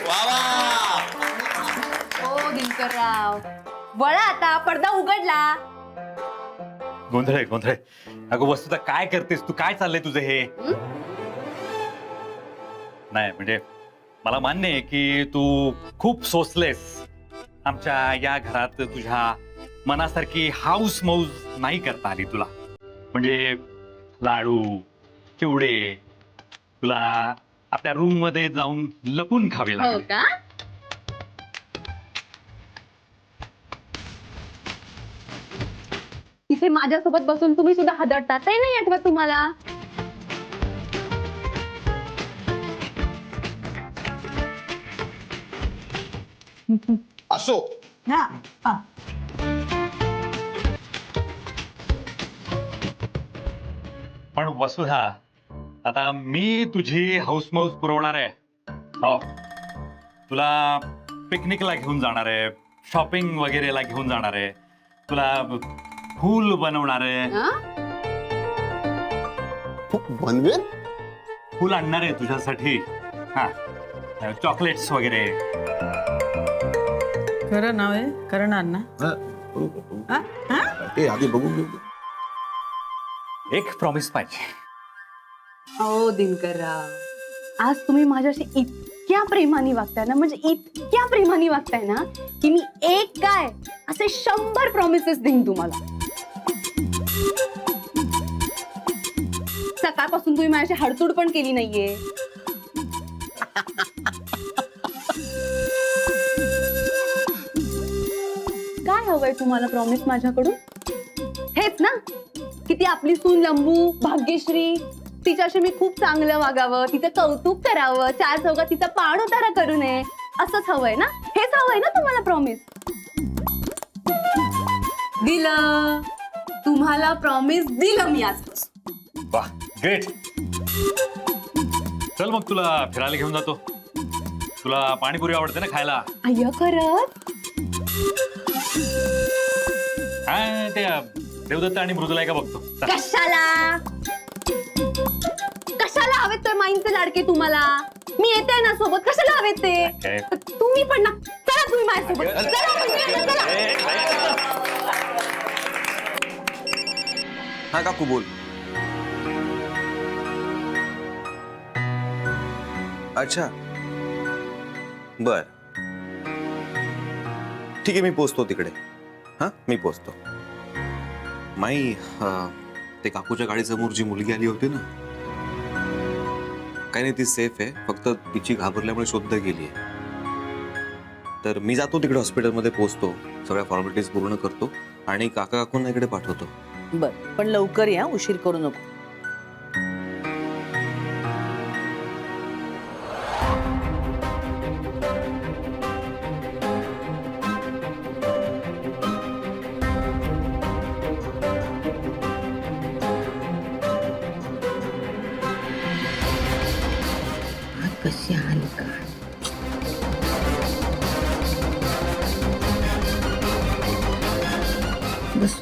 वा वा. ओ दिनकरराव, वळा आता, पडदा उघडला. गोंधळे गोंधळे. अगं वस्तुता काय करतेस तू? काय चाललंय तुझं हे? नाही म्हणजे मला मान्य आहे की तू खूप सोचलेस. आमच्या या घरात तुझ्या मनासारखी हाऊस मौज नाही करता आली तुला. म्हणजे लाडू चिवडे तुला आपल्या रूम मध्ये जाऊन लपून खावे हो लागले. का? तिथे माझ्यासोबत बसून तुम्ही सुद्धा हदडता, ते नाही आठवत तुम्हाला? असो. पण वसुधा, आता मी तुझी हाऊसमौज पुरवणार आहे. हो. तुला पिकनिकला घेऊन जाणार आहे, शॉपिंग वगैरेला घेऊन जाणार आहे, तुला फूल बनवणार आहे, हा? बनवेल. फूल आणणार आहे तुझ्यासाठी. हा, चॉकलेट्स वगैरे. खरं नाव आहे, खरं नाव ना. ते आधी बघून घेऊ. एक प्रॉमिस पाहिजे. ओ दिनकरराव, आज तुम्ही माझ्याशी इतक्या प्रेमाने वागताय ना, म्हणजे इतक्या प्रेमाने वागताय ना, की मी एक काय असे 100 प्रॉमिसेस देईन तुम्हाला. सकाळपासून तुम्ही माझ्याशी हडतूड पण केली नाहीये. काय हवंय तुम्हाला प्रॉमिस माझ्याकडून? हेच ना, की ती आपली सून लंबू भाग्यश्री, तिच्याशी मी खूप चांगलं वागावं, तिचं कौतुक करावं, 4 चौघात तिचा पाणउतारा करू नये, असंच हवंय ना? हेच हवंय ना तुम्हाला प्रॉमिस? दिलं, तुम्हाला प्रॉमिस दिलं मी आजपासून. वा, ग्रेट. चल मग तुला फिरायला घेऊन जातो. तुला पाणीपुरी आवडते ना खायला? अय्या खरंच? हा, ते देवदत्त आणि मृदुला का बघतो. चल. कशाला कशाला हवेत तर माईंचे लाडके तुम्हाला? मी येते ना सोबत, कशाला हवेत ते? काय? तुम्ही पण ना, चला तुम्ही माझ्यासोबत. चला म्हणजे, चला. हा काकू बोल. अच्छा बर, ठीक आहे, मी पोचतो तिकडे. हा, मी पोचतो. माई, ते काकूच्या गाडीसमोर जी मुलगी आली होती ना, काही नाही, ती सेफ आहे. फक्त तिची घाबरल्यामुळे शोध गेली आहे. तर मी जातो तिकडे, हॉस्पिटलमध्ये पोहोचतो, सगळ्या फॉर्मॅलिटीज पूर्ण करतो आणि काका काकूंना इकडे पाठवतो. बर, पण लवकर या, उशीर करू नको. कशी आली का? बस.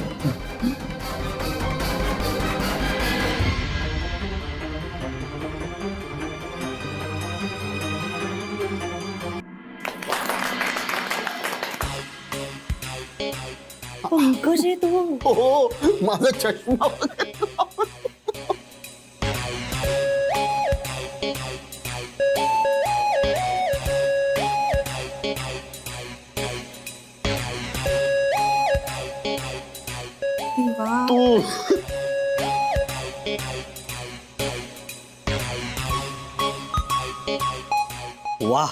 पंकज आहे तू? हो, माझा चष्मा. तू वाह,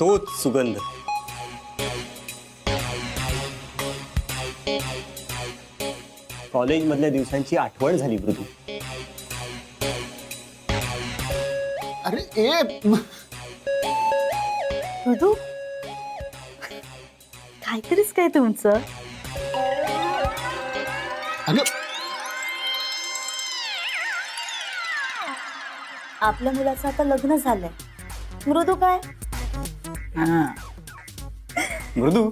तोच सुगंध. कॉलेज मधल्या दिवसांची आठवण झाली मृदू. अरे ए, मृदू, काहीतरीच काय तुमचं? अगं आपल्या मुलाचं आता लग्न झालंय. मृदू काय? मृदू,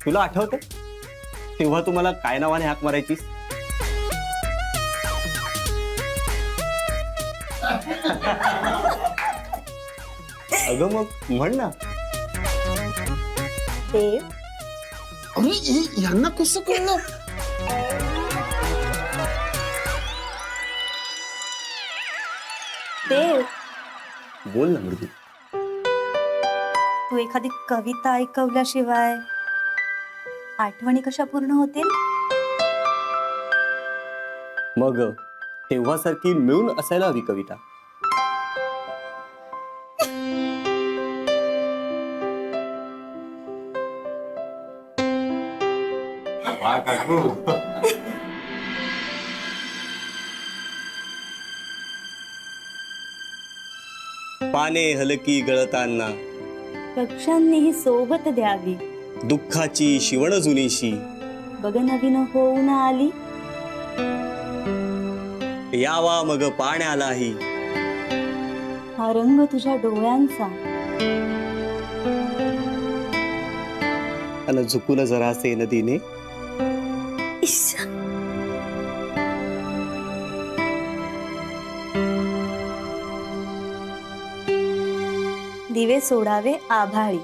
तुला आठवतं तेव्हा तुम्हाला काय नावाने हाक मारायचीस? अगं मग म्हण ना. देव यांना कसं कळलं? देव बोल ना मृदू. तू एखादी कविता ऐकवल्याशिवाय आठवणी कशा पूर्ण होतील? मग तेव्हासारखी मिळून असायला हवी कविता. पाने हलकी गळताना पक्ष्यांनीही सोबत द्यावी, दुःखाची शिवण जुनीशी बघ नवीन होऊन आली. यावा मग पाण्यालाही हा रंग तुझ्या डोळ्यांचा, अन झुकून जरासे नदीने इश्श. दिवे सोडावे आभाळी,